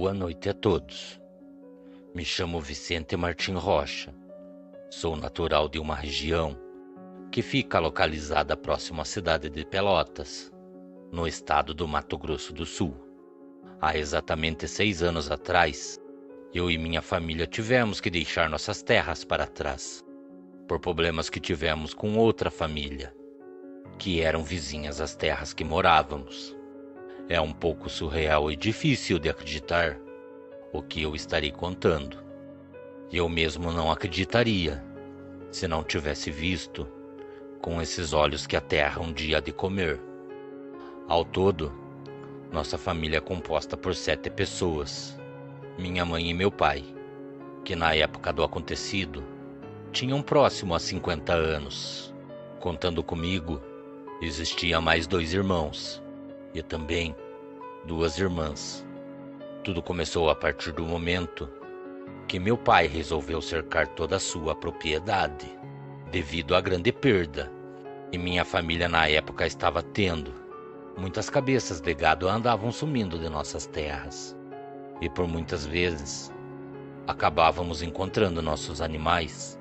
Boa noite a todos. Me chamo Vicente Martim Rocha. Sou natural de uma região que fica localizada próximo à cidade de Pelotas, no estado do Mato Grosso do Sul. Há exatamente 6 anos atrás, eu e minha família tivemos que deixar nossas terras para trás, por problemas que tivemos com outra família, que eram vizinhas às terras que morávamos. É um pouco surreal e difícil de acreditar o que eu estarei contando. Eu mesmo não acreditaria se não tivesse visto com esses olhos que a terra um dia há de comer. Ao todo, nossa família é composta por 7 pessoas, minha mãe e meu pai, que na época do acontecido tinham próximo a 50 anos. Contando comigo, existia mais 2 irmãos e também 2 irmãs. Tudo começou a partir do momento que meu pai resolveu cercar toda a sua propriedade, devido à grande perda, e minha família na época estava tendo. Muitas cabeças de gado andavam sumindo de nossas terras, e por muitas vezes acabávamos encontrando nossos animais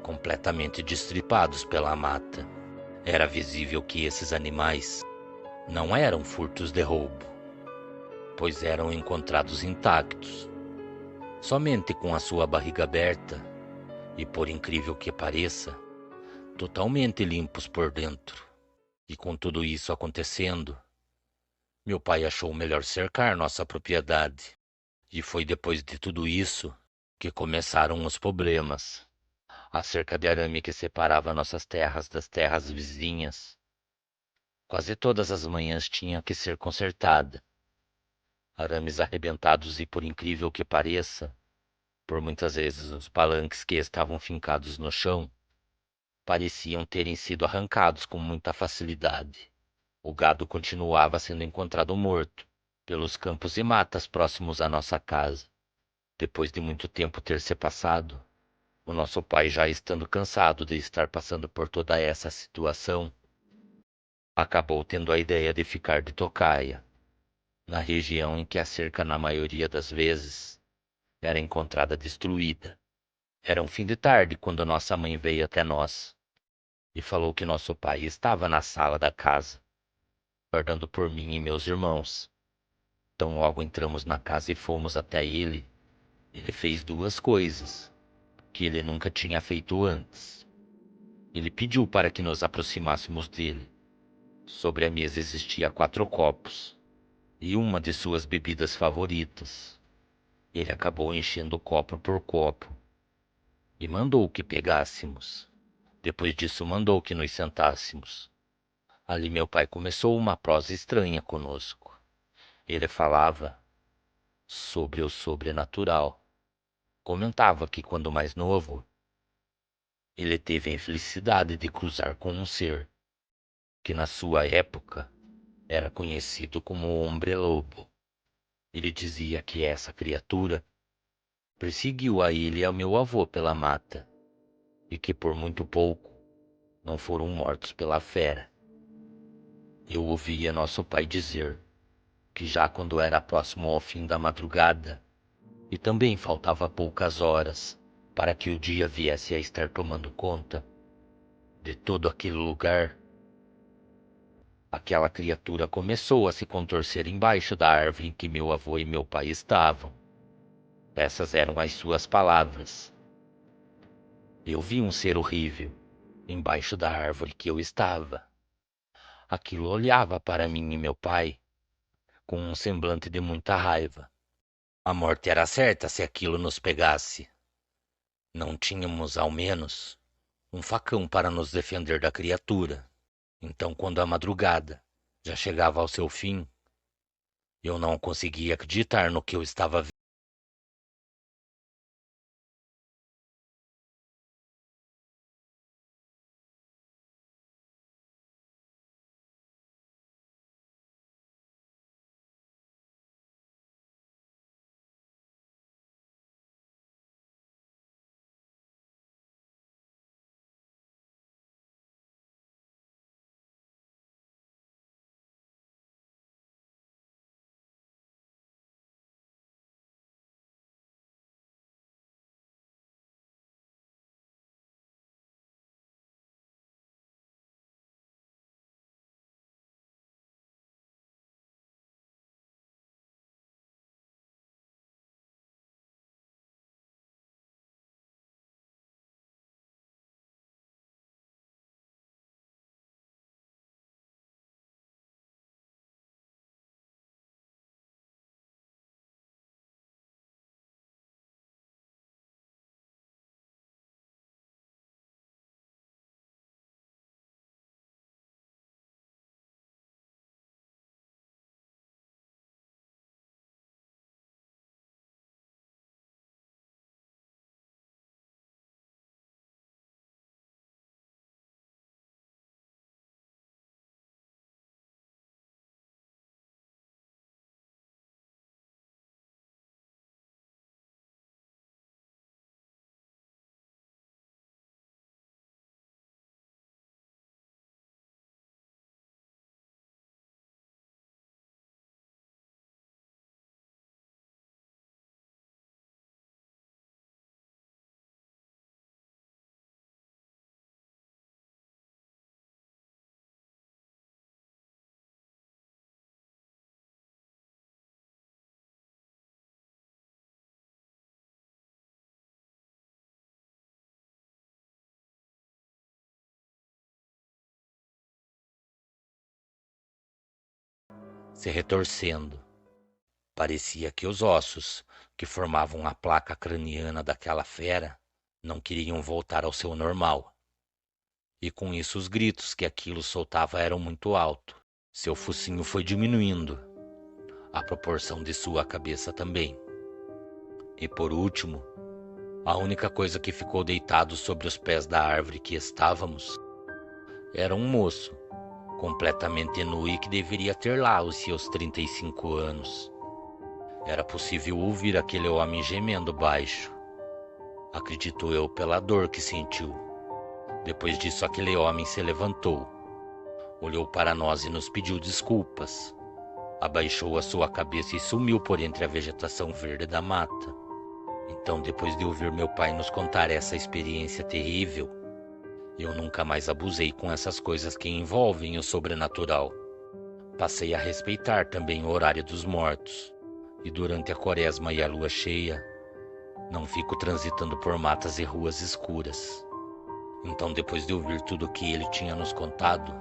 completamente destripados pela mata. Era visível que esses animais não eram furtos de roubo, pois eram encontrados intactos, somente com a sua barriga aberta e, por incrível que pareça, totalmente limpos por dentro. E com tudo isso acontecendo, meu pai achou melhor cercar nossa propriedade. E foi depois de tudo isso que começaram os problemas. A cerca de arame que separava nossas terras das terras vizinhas, quase todas as manhãs tinha que ser consertada. Arames arrebentados e, por incrível que pareça, por muitas vezes os palanques que estavam fincados no chão pareciam terem sido arrancados com muita facilidade. O gado continuava sendo encontrado morto pelos campos e matas próximos à nossa casa. Depois de muito tempo ter se passado, o nosso pai, já estando cansado de estar passando por toda essa situação, acabou tendo a ideia de ficar de tocaia, na região em que a cerca, na maioria das vezes, era encontrada destruída. Era um fim de tarde quando nossa mãe veio até nós e falou que nosso pai estava na sala da casa, guardando por mim e meus irmãos. Então logo entramos na casa e fomos até ele. Ele fez 2 coisas que ele nunca tinha feito antes. Ele pediu para que nos aproximássemos dele. Sobre a mesa existia 4 copos e uma de suas bebidas favoritas. Ele acabou enchendo copo por copo e mandou que pegássemos. Depois disso mandou que nos sentássemos. Ali meu pai começou uma prosa estranha conosco. Ele falava sobre o sobrenatural. Comentava que quando mais novo, ele teve a infelicidade de cruzar com um ser que na sua época era conhecido como Hombre-Lobo. Ele dizia que essa criatura perseguiu a ele e ao meu avô pela mata, e que por muito pouco não foram mortos pela fera. Eu ouvia nosso pai dizer que já quando era próximo ao fim da madrugada, e também faltava poucas horas para que o dia viesse a estar tomando conta de todo aquele lugar, aquela criatura começou a se contorcer embaixo da árvore em que meu avô e meu pai estavam. Essas eram as suas palavras. Eu vi um ser horrível embaixo da árvore que eu estava. Aquilo olhava para mim e meu pai com um semblante de muita raiva. A morte era certa se aquilo nos pegasse. Não tínhamos, ao menos, um facão para nos defender da criatura. Então, quando a madrugada já chegava ao seu fim, eu não conseguia acreditar no que eu estava vendo. se retorcendo. Parecia que os ossos, que formavam a placa craniana daquela fera, não queriam voltar ao seu normal. E com isso os gritos que aquilo soltava eram muito altos. Seu focinho foi diminuindo, a proporção de sua cabeça também. E por último, a única coisa que ficou deitado sobre os pés da árvore que estávamos era um moço, completamente nu e que deveria ter lá os seus 35 anos. Era possível ouvir aquele homem gemendo baixo. Acredito eu pela dor que sentiu. Depois disso, aquele homem se levantou, olhou para nós e nos pediu desculpas. Abaixou a sua cabeça e sumiu por entre a vegetação verde da mata. Então, depois de ouvir meu pai nos contar essa experiência terrível, eu nunca mais abusei com essas coisas que envolvem o sobrenatural. Passei a respeitar também o horário dos mortos. E durante a quaresma e a lua cheia, não fico transitando por matas e ruas escuras. Então, depois de ouvir tudo o que ele tinha nos contado,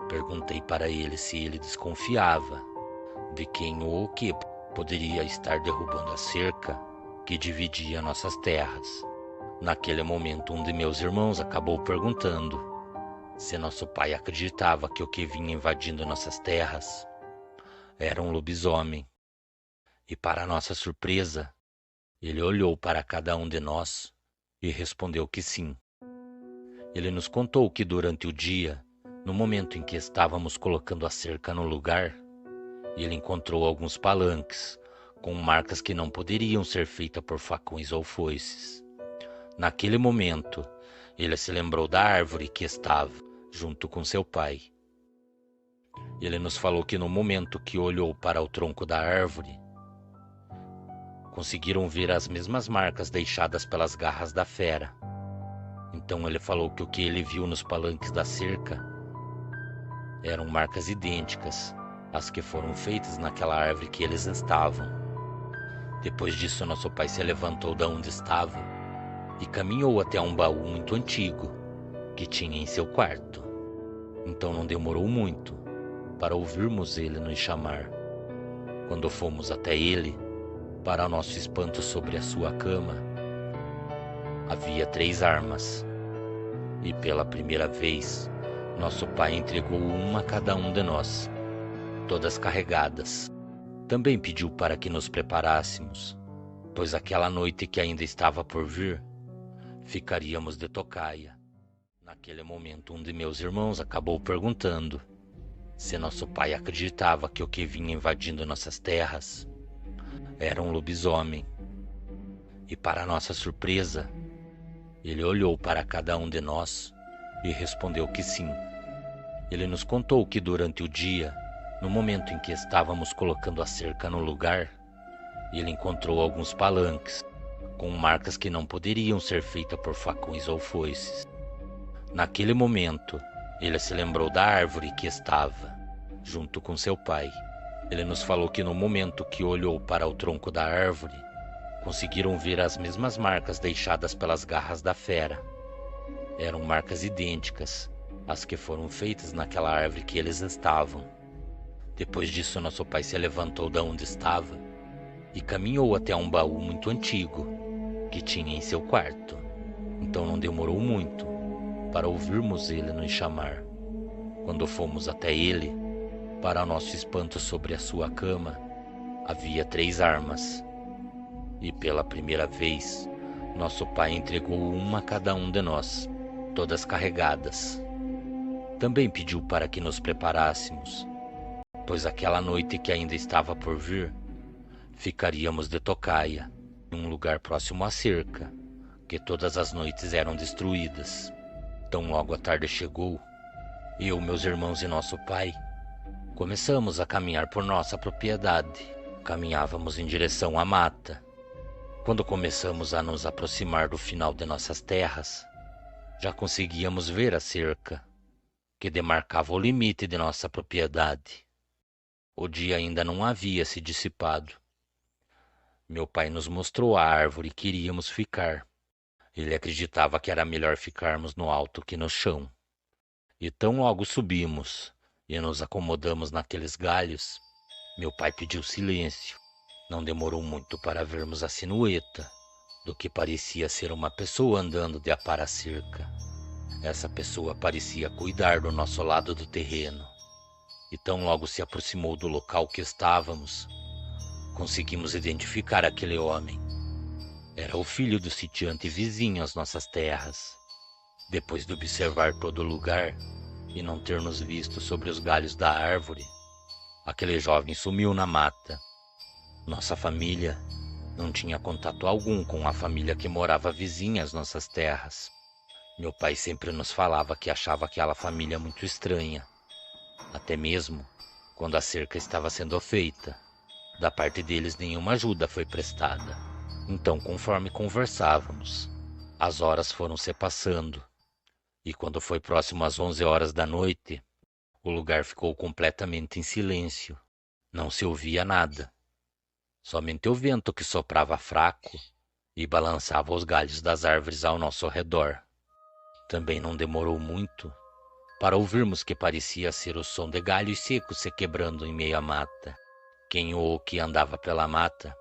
perguntei para ele se ele desconfiava de quem ou o que poderia estar derrubando a cerca que dividia nossas terras. Naquele momento, um de meus irmãos acabou perguntando se nosso pai acreditava que o que vinha invadindo nossas terras era um lobisomem. E para nossa surpresa, ele olhou para cada um de nós e respondeu que sim. Ele nos contou que durante o dia, no momento em que estávamos colocando a cerca no lugar, ele encontrou alguns palanques com marcas que não poderiam ser feitas por facões ou foices. Naquele momento, ele se lembrou da árvore que estava junto com seu pai. Ele nos falou que no momento que olhou para o tronco da árvore, conseguiram ver as mesmas marcas deixadas pelas garras da fera. Então ele falou que o que ele viu nos palanques da cerca eram marcas idênticas às que foram feitas naquela árvore que eles estavam. Depois disso, nosso pai se levantou da onde estava e caminhou até um baú muito antigo que tinha em seu quarto. Então não demorou muito para ouvirmos ele nos chamar. Quando fomos até ele, para nosso espanto, sobre a sua cama havia 3 armas. E pela primeira vez, nosso pai entregou uma a cada um de nós, todas carregadas. Também pediu para que nos preparássemos, pois aquela noite que ainda estava por vir, ficaríamos de tocaia. Naquele momento, um de meus irmãos acabou perguntando se nosso pai acreditava que o que vinha invadindo nossas terras era um lobisomem. E para nossa surpresa, ele olhou para cada um de nós e respondeu que sim. Ele nos contou que durante o dia, no momento em que estávamos colocando a cerca no lugar, ele encontrou alguns palanques com marcas que não poderiam ser feitas por facões ou foices. Naquele momento, ele se lembrou da árvore que estava junto com seu pai. Ele nos falou que no momento que olhou para o tronco da árvore, conseguiram ver as mesmas marcas deixadas pelas garras da fera. Eram marcas idênticas às que foram feitas naquela árvore que eles estavam. Depois disso, nosso pai se levantou da onde estava e caminhou até um baú muito antigo que tinha em seu quarto. Então não demorou muito para ouvirmos ele nos chamar. Quando fomos até ele, para nosso espanto, sobre a sua cama havia 3 armas. E pela primeira vez, nosso pai entregou uma a cada um de nós, todas carregadas. Também pediu para que nos preparássemos, pois aquela noite que ainda estava por vir, ficaríamos de tocaia, num lugar próximo à cerca, que todas as noites eram destruídas. Tão logo a tarde chegou, eu, meus irmãos e nosso pai começamos a caminhar por nossa propriedade. Caminhávamos em direção à mata. Quando começamos a nos aproximar do final de nossas terras, já conseguíamos ver a cerca que demarcava o limite de nossa propriedade. O dia ainda não havia se dissipado. Meu pai nos mostrou a árvore que iríamos ficar. Ele acreditava que era melhor ficarmos no alto que no chão. E tão logo subimos e nos acomodamos naqueles galhos, Meu pai pediu silêncio. Não demorou muito para vermos a silhueta do que parecia ser uma pessoa andando de a para cerca. Essa pessoa parecia cuidar do nosso lado do terreno. E tão logo se aproximou do local que estávamos, conseguimos identificar aquele homem. Era o filho do sitiante vizinho às nossas terras. Depois de observar todo o lugar e não ter nos visto sobre os galhos da árvore, aquele jovem sumiu na mata. Nossa família não tinha contato algum com a família que morava vizinha às nossas terras. Meu pai sempre nos falava que achava aquela família muito estranha, até mesmo quando a cerca estava sendo feita. Da parte deles nenhuma ajuda foi prestada. Então, conforme conversávamos, as horas foram se passando, e quando foi próximo às 11 horas da noite, o lugar ficou completamente em silêncio. Não se ouvia nada. Somente o vento que soprava fraco e balançava os galhos das árvores ao nosso redor. Também não demorou muito para ouvirmos que parecia ser o som de galhos secos se quebrando em meio à mata. Quem ou que andava pela mata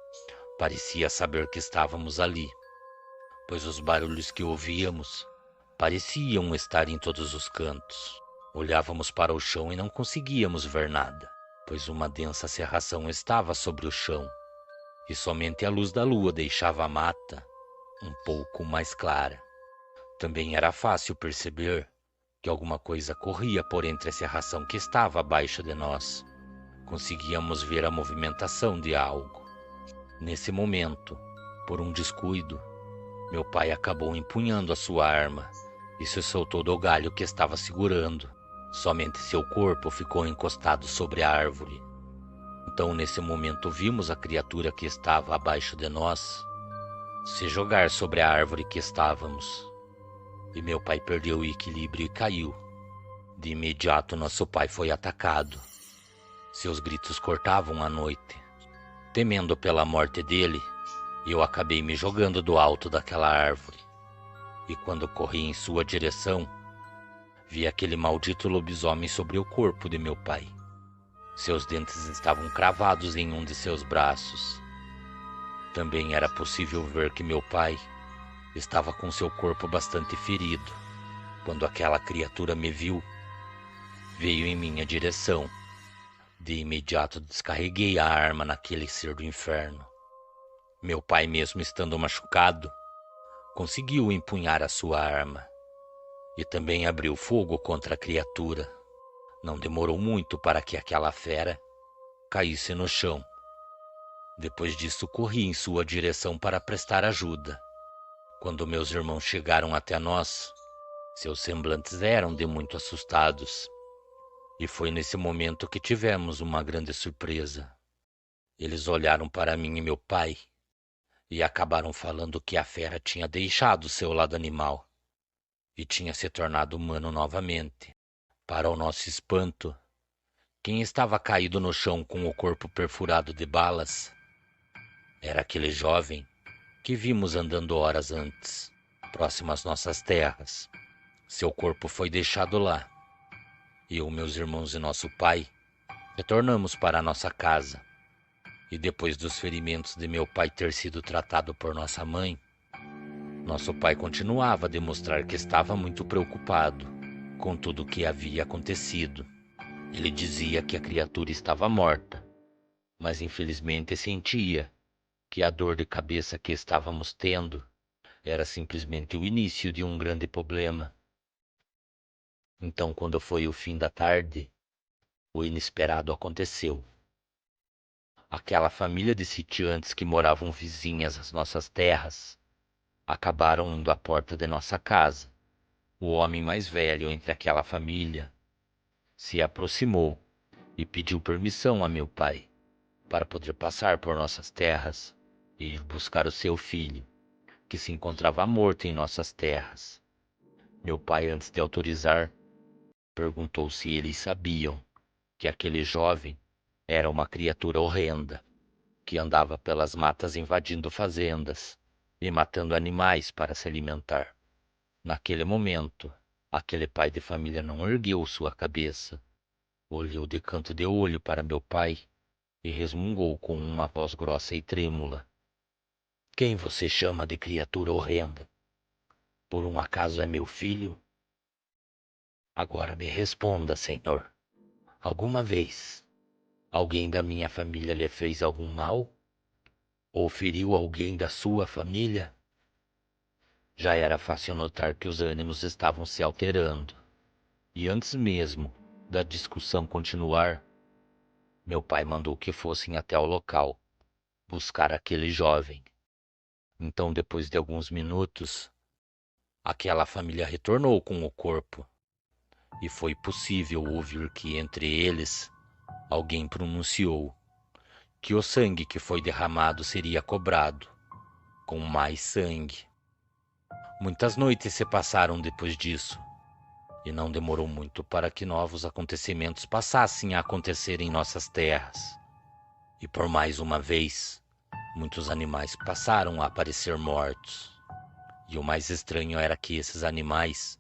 parecia saber que estávamos ali, pois os barulhos que ouvíamos pareciam estar em todos os cantos. Olhávamos para o chão e não conseguíamos ver nada, pois uma densa cerração estava sobre o chão, e somente a luz da lua deixava a mata um pouco mais clara. Também era fácil perceber que alguma coisa corria por entre a cerração que estava abaixo de nós. Conseguíamos ver a movimentação de algo. Nesse momento, por um descuido, meu pai acabou empunhando a sua arma e se soltou do galho que estava segurando. Somente seu corpo ficou encostado sobre a árvore. Então, nesse momento, vimos a criatura que estava abaixo de nós se jogar sobre a árvore que estávamos. E meu pai perdeu o equilíbrio e caiu. De imediato, nosso pai foi atacado. Seus gritos cortavam a noite. Temendo pela morte dele, eu acabei me jogando do alto daquela árvore. E quando corri em sua direção, vi aquele maldito lobisomem sobre o corpo de meu pai. Seus dentes estavam cravados em um de seus braços. Também era possível ver que meu pai estava com seu corpo bastante ferido. Quando aquela criatura me viu, veio em minha direção. De imediato descarreguei a arma naquele ser do inferno. Meu pai, mesmo estando machucado, conseguiu empunhar a sua arma e também abriu fogo contra a criatura. Não demorou muito para que aquela fera caísse no chão. Depois disso, corri em sua direção para prestar ajuda. Quando meus irmãos chegaram até nós, seus semblantes eram de muito assustados. E foi nesse momento que tivemos uma grande surpresa. Eles olharam para mim e meu pai e acabaram falando que a fera tinha deixado seu lado animal e tinha se tornado humano novamente. Para o nosso espanto, quem estava caído no chão com o corpo perfurado de balas era aquele jovem que vimos andando horas antes, próximo às nossas terras. Seu corpo foi deixado lá. Eu, meus irmãos e nosso pai retornamos para a nossa casa. E depois dos ferimentos de meu pai ter sido tratado por nossa mãe, nosso pai continuava a demonstrar que estava muito preocupado com tudo o que havia acontecido. Ele dizia que a criatura estava morta, mas infelizmente sentia que a dor de cabeça que estávamos tendo era simplesmente o início de um grande problema. Então, quando foi o fim da tarde, o inesperado aconteceu. Aquela família de sitiantes que moravam vizinhas às nossas terras acabaram indo à porta de nossa casa. O homem mais velho entre aquela família se aproximou e pediu permissão a meu pai para poder passar por nossas terras e ir buscar o seu filho, que se encontrava morto em nossas terras. Meu pai, antes de autorizar, perguntou se eles sabiam que aquele jovem era uma criatura horrenda que andava pelas matas invadindo fazendas e matando animais para se alimentar. Naquele momento, aquele pai de família não ergueu sua cabeça, olhou de canto de olho para meu pai e resmungou com uma voz grossa e trêmula: Quem você chama de criatura horrenda? Por um acaso é meu filho? Agora me responda, senhor. Alguma vez alguém da minha família lhe fez algum mal? Ou feriu alguém da sua família? Já era fácil notar que os ânimos estavam se alterando. E antes mesmo da discussão continuar, meu pai mandou que fossem até o local, buscar aquele jovem. Então, depois de alguns minutos, aquela família retornou com o corpo, e foi possível ouvir que entre eles alguém pronunciou que o sangue que foi derramado seria cobrado, com mais sangue. Muitas noites se passaram depois disso, e não demorou muito para que novos acontecimentos passassem a acontecer em nossas terras. E por mais uma vez, muitos animais passaram a aparecer mortos. E o mais estranho era que esses animais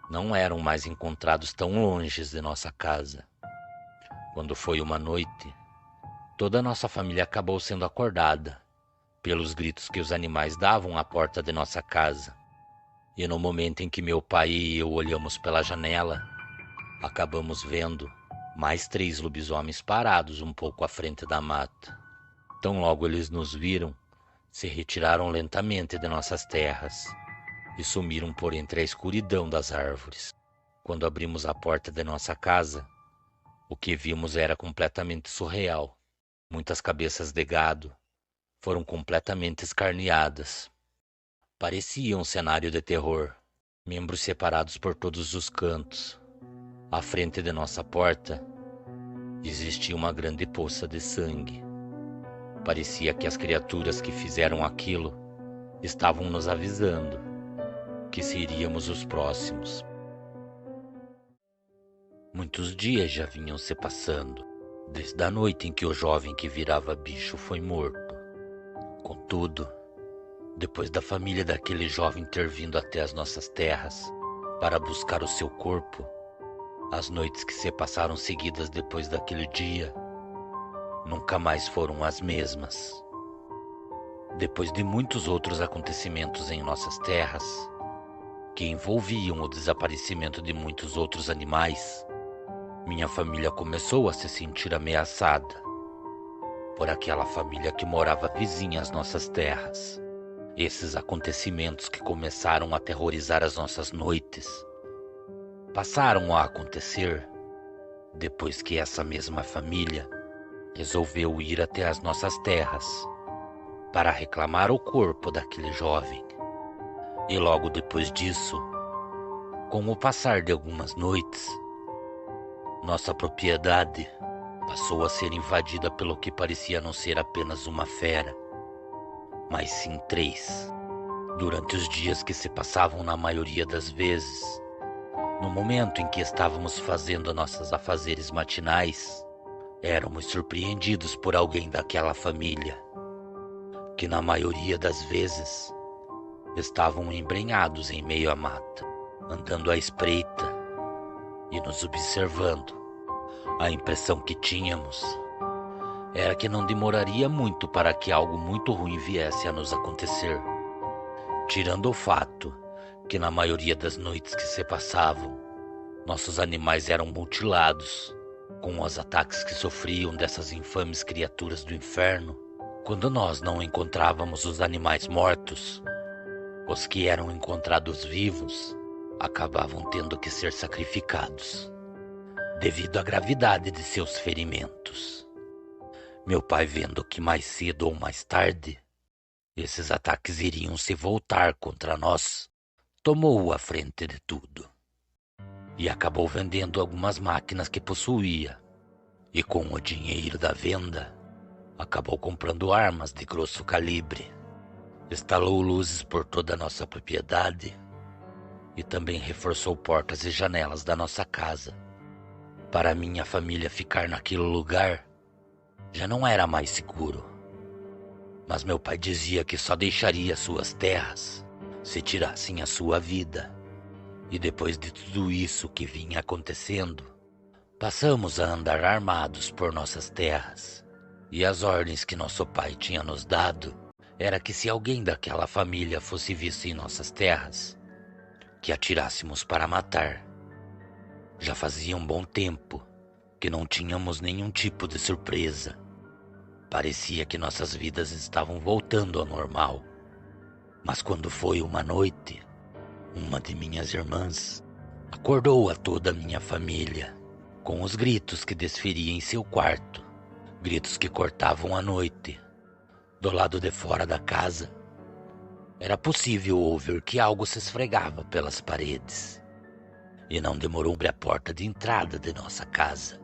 não eram mais encontrados tão longe de nossa casa. Quando foi uma noite, toda a nossa família acabou sendo acordada pelos gritos que os animais davam à porta de nossa casa. E no momento em que meu pai e eu olhamos pela janela, acabamos vendo mais 3 lobisomens parados um pouco à frente da mata. Tão logo eles nos viram, se retiraram lentamente de nossas terras e sumiram por entre a escuridão das árvores. Quando abrimos a porta de nossa casa, o que vimos era completamente surreal. Muitas cabeças de gado foram completamente escarneadas. Parecia um cenário de terror, membros separados por todos os cantos. À frente de nossa porta, existia uma grande poça de sangue. Parecia que as criaturas que fizeram aquilo estavam nos avisando que seríamos os próximos. Muitos dias já vinham se passando, desde a noite em que o jovem que virava bicho foi morto. Contudo, depois da família daquele jovem ter vindo até as nossas terras para buscar o seu corpo, as noites que se passaram seguidas depois daquele dia nunca mais foram as mesmas. Depois de muitos outros acontecimentos em nossas terras, que envolviam o desaparecimento de muitos outros animais, minha família começou a se sentir ameaçada por aquela família que morava vizinha às nossas terras. Esses acontecimentos que começaram a aterrorizar as nossas noites passaram a acontecer depois que essa mesma família resolveu ir até as nossas terras para reclamar o corpo daquele jovem. E logo depois disso, com o passar de algumas noites, nossa propriedade passou a ser invadida pelo que parecia não ser apenas uma fera, mas sim 3. Durante os dias que se passavam, na maioria das vezes, no momento em que estávamos fazendo nossos afazeres matinais, éramos surpreendidos por alguém daquela família, que na maioria das vezes estavam embrenhados em meio à mata, andando à espreita e nos observando. A impressão que tínhamos era que não demoraria muito para que algo muito ruim viesse a nos acontecer, tirando o fato que na maioria das noites que se passavam, nossos animais eram mutilados com os ataques que sofriam dessas infames criaturas do inferno. Quando nós não encontrávamos os animais mortos, os que eram encontrados vivos acabavam tendo que ser sacrificados, devido à gravidade de seus ferimentos. Meu pai, vendo que mais cedo ou mais tarde esses ataques iriam se voltar contra nós, tomou a frente de tudo e acabou vendendo algumas máquinas que possuía, e com o dinheiro da venda acabou comprando armas de grosso calibre. Instalou luzes por toda a nossa propriedade e também reforçou portas e janelas da nossa casa. Para minha família ficar naquele lugar já não era mais seguro, mas meu pai dizia que só deixaria suas terras se tirassem a sua vida. E depois de tudo isso que vinha acontecendo, Passamos a andar armados por nossas terras, e as ordens que nosso pai tinha nos dado era que se alguém daquela família fosse visto em nossas terras, que atirássemos para matar. Já fazia um bom tempo que não tínhamos nenhum tipo de surpresa. Parecia que nossas vidas estavam voltando ao normal. Mas quando foi uma noite, uma de minhas irmãs acordou a toda a minha família com os gritos que desferia em seu quarto, gritos que cortavam a noite. Do lado de fora da casa, era possível ouvir que algo se esfregava pelas paredes. E não demorou para a porta de entrada de nossa casa.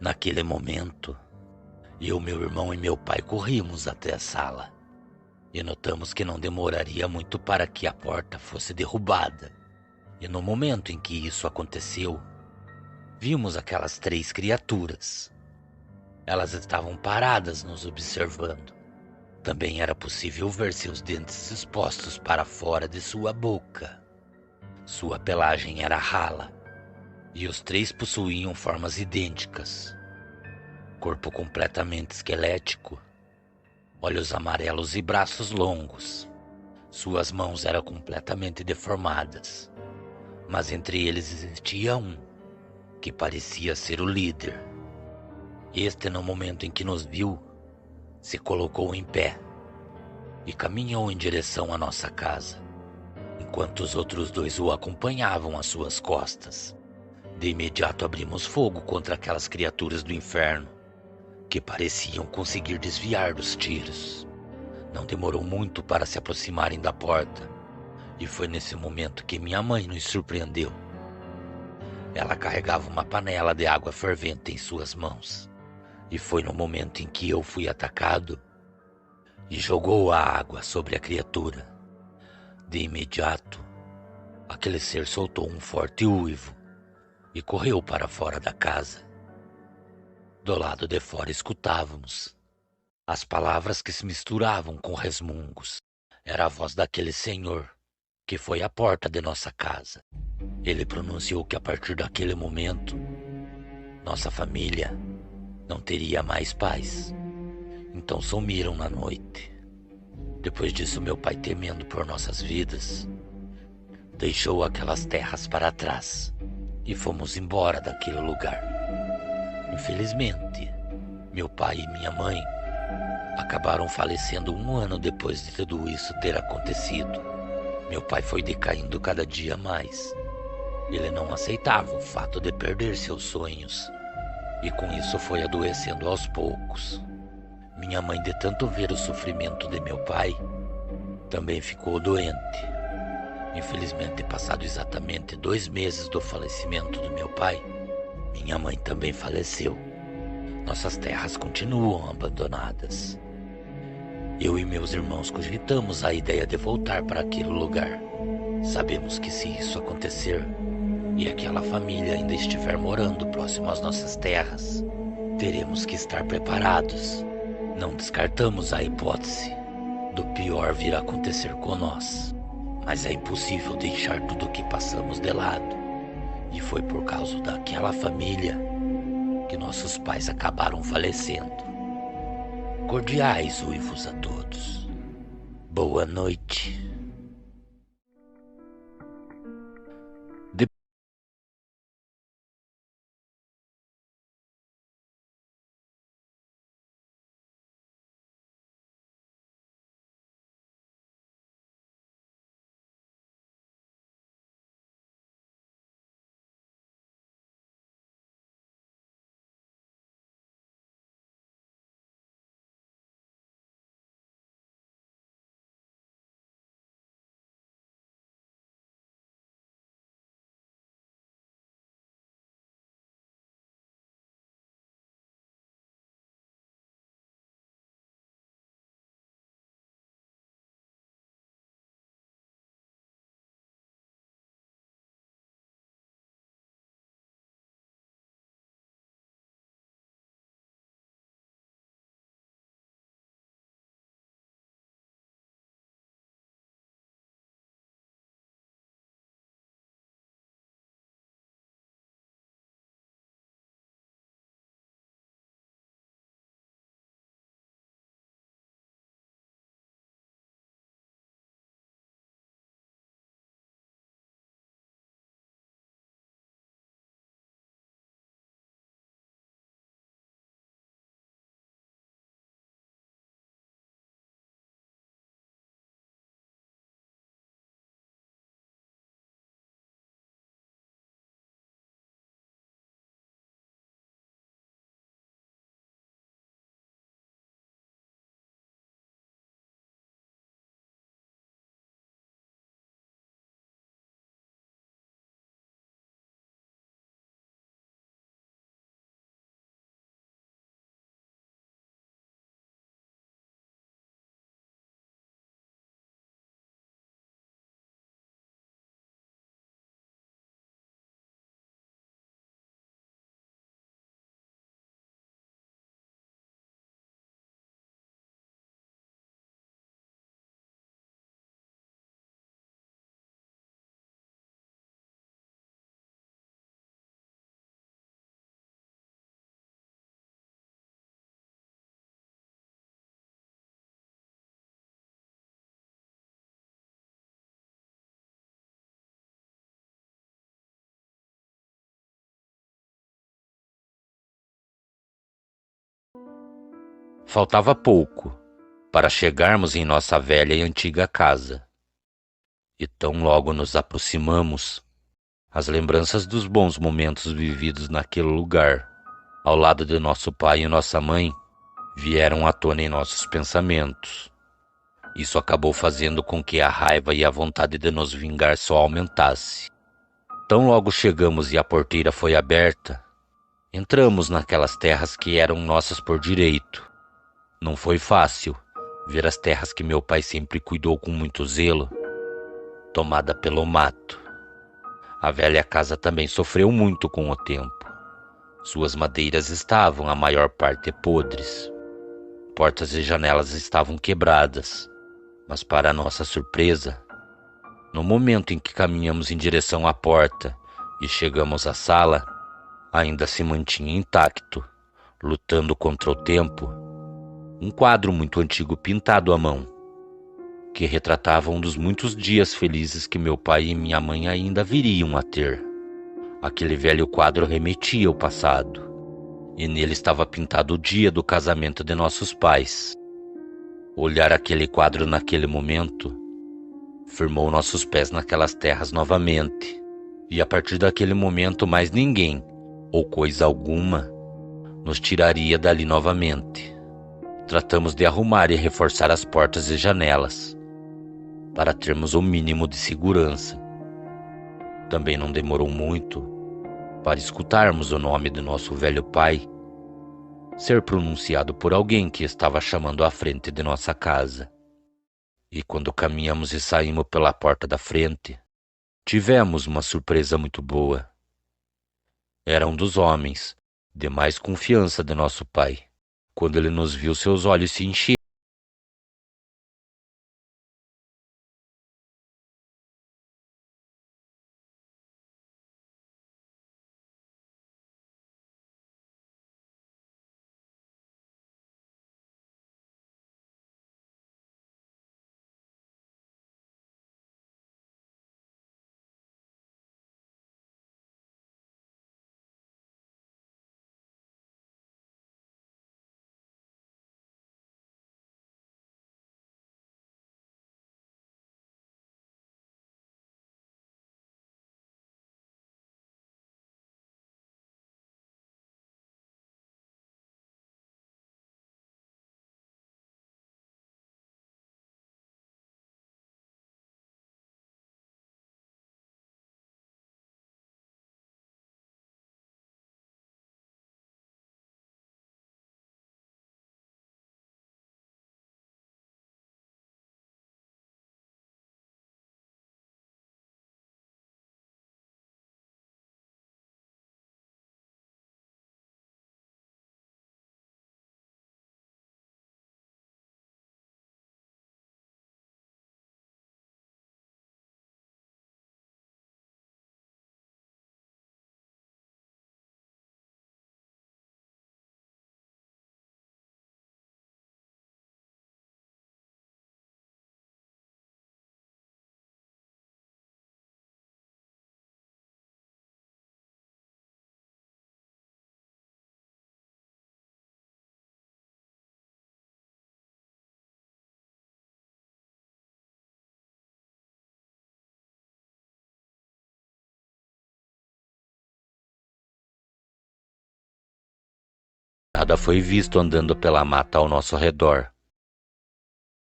Naquele momento, eu, meu irmão e meu pai corrimos até a sala e notamos que não demoraria muito para que a porta fosse derrubada. E no momento em que isso aconteceu, vimos aquelas 3 criaturas. Elas estavam paradas nos observando. Também era possível ver seus dentes expostos para fora de sua boca. Sua pelagem era rala e os 3 possuíam formas idênticas. Corpo completamente esquelético, olhos amarelos e braços longos. Suas mãos eram completamente deformadas, mas entre eles existia um que parecia ser o líder. Este, no momento em que nos viu, se colocou em pé e caminhou em direção à nossa casa, enquanto os outros 2 o acompanhavam às suas costas. De imediato abrimos fogo contra aquelas criaturas do inferno, que pareciam conseguir desviar dos tiros. Não demorou muito para se aproximarem da porta, e foi nesse momento que minha mãe nos surpreendeu. Ela carregava uma panela de água fervente em suas mãos, e foi no momento em que eu fui atacado e jogou a água sobre a criatura. De imediato, aquele ser soltou um forte uivo e correu para fora da casa. Do lado de fora escutávamos as palavras que se misturavam com resmungos. Era a voz daquele senhor que foi à porta de nossa casa. Ele pronunciou que a partir daquele momento, nossa família não teria mais paz. Então sumiram na noite. Depois disso, meu pai, temendo por nossas vidas, deixou aquelas terras para trás e fomos embora daquele lugar. Infelizmente, meu pai e minha mãe acabaram falecendo 1 ano depois de tudo isso ter acontecido. Meu pai foi decaindo cada dia mais. Ele não aceitava o fato de perder seus sonhos e com isso foi adoecendo aos poucos. Minha mãe, de tanto ver o sofrimento de meu pai, também ficou doente. Infelizmente, passado exatamente 2 meses do falecimento do meu pai, minha mãe também faleceu. Nossas terras continuam abandonadas. Eu e meus irmãos cogitamos a ideia de voltar para aquele lugar. Sabemos que se isso acontecer e aquela família ainda estiver morando próximo às nossas terras, teremos que estar preparados. Não descartamos a hipótese do pior vir a acontecer com nós, mas é impossível deixar tudo o que passamos de lado. E foi por causa daquela família que nossos pais acabaram falecendo. Cordiais uivos a todos. Boa noite. Faltava pouco para chegarmos em nossa velha e antiga casa. E tão logo nos aproximamos, as lembranças dos bons momentos vividos naquele lugar, ao lado de nosso pai e nossa mãe, vieram à tona em nossos pensamentos. Isso acabou fazendo com que a raiva e a vontade de nos vingar só aumentasse. Tão logo chegamos e a porteira foi aberta, entramos naquelas terras que eram nossas por direito. Não foi fácil ver as terras que meu pai sempre cuidou com muito zelo, tomada pelo mato. A velha casa também sofreu muito com o tempo. Suas madeiras estavam, a maior parte, podres. Portas e janelas estavam quebradas, mas para nossa surpresa, no momento em que caminhamos em direção à porta e chegamos à sala, ainda se mantinha intacto, lutando contra o tempo, um quadro muito antigo pintado à mão, que retratava um dos muitos dias felizes que meu pai e minha mãe ainda viriam a ter. Aquele velho quadro remetia ao passado, e nele estava pintado o dia do casamento de nossos pais. Olhar aquele quadro naquele momento firmou nossos pés naquelas terras novamente, e a partir daquele momento mais ninguém, ou coisa alguma, nos tiraria dali novamente. Tratamos de arrumar e reforçar as portas e janelas, para termos o mínimo de segurança. Também não demorou muito para escutarmos o nome do nosso velho pai ser pronunciado por alguém que estava chamando à frente de nossa casa. E quando caminhamos e saímos pela porta da frente, tivemos uma surpresa muito boa. Era um dos homens de mais confiança de nosso pai. Quando ele nos viu, seus olhos se encheram. Nada foi visto andando pela mata ao nosso redor.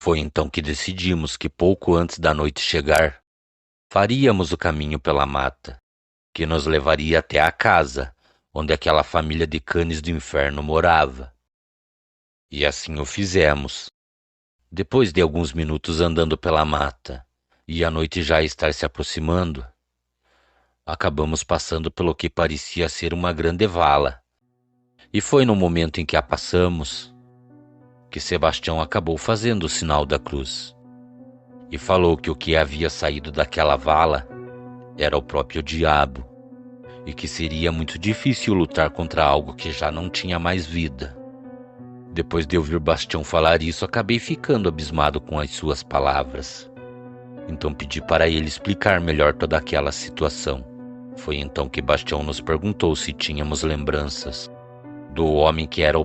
Foi então que decidimos que pouco antes da noite chegar, faríamos o caminho pela mata, que nos levaria até a casa onde aquela família de cães do inferno morava. E assim o fizemos. Depois de alguns minutos andando pela mata e a noite já estar se aproximando, acabamos passando pelo que parecia ser uma grande vala. E foi no momento em que a passamos que Sebastião acabou fazendo o sinal da cruz e falou que o que havia saído daquela vala era o próprio diabo e que seria muito difícil lutar contra algo que já não tinha mais vida. Depois de ouvir Bastião falar isso, acabei ficando abismado com as suas palavras. Então pedi para ele explicar melhor toda aquela situação. Foi então que Bastião nos perguntou se tínhamos lembranças do homem que era o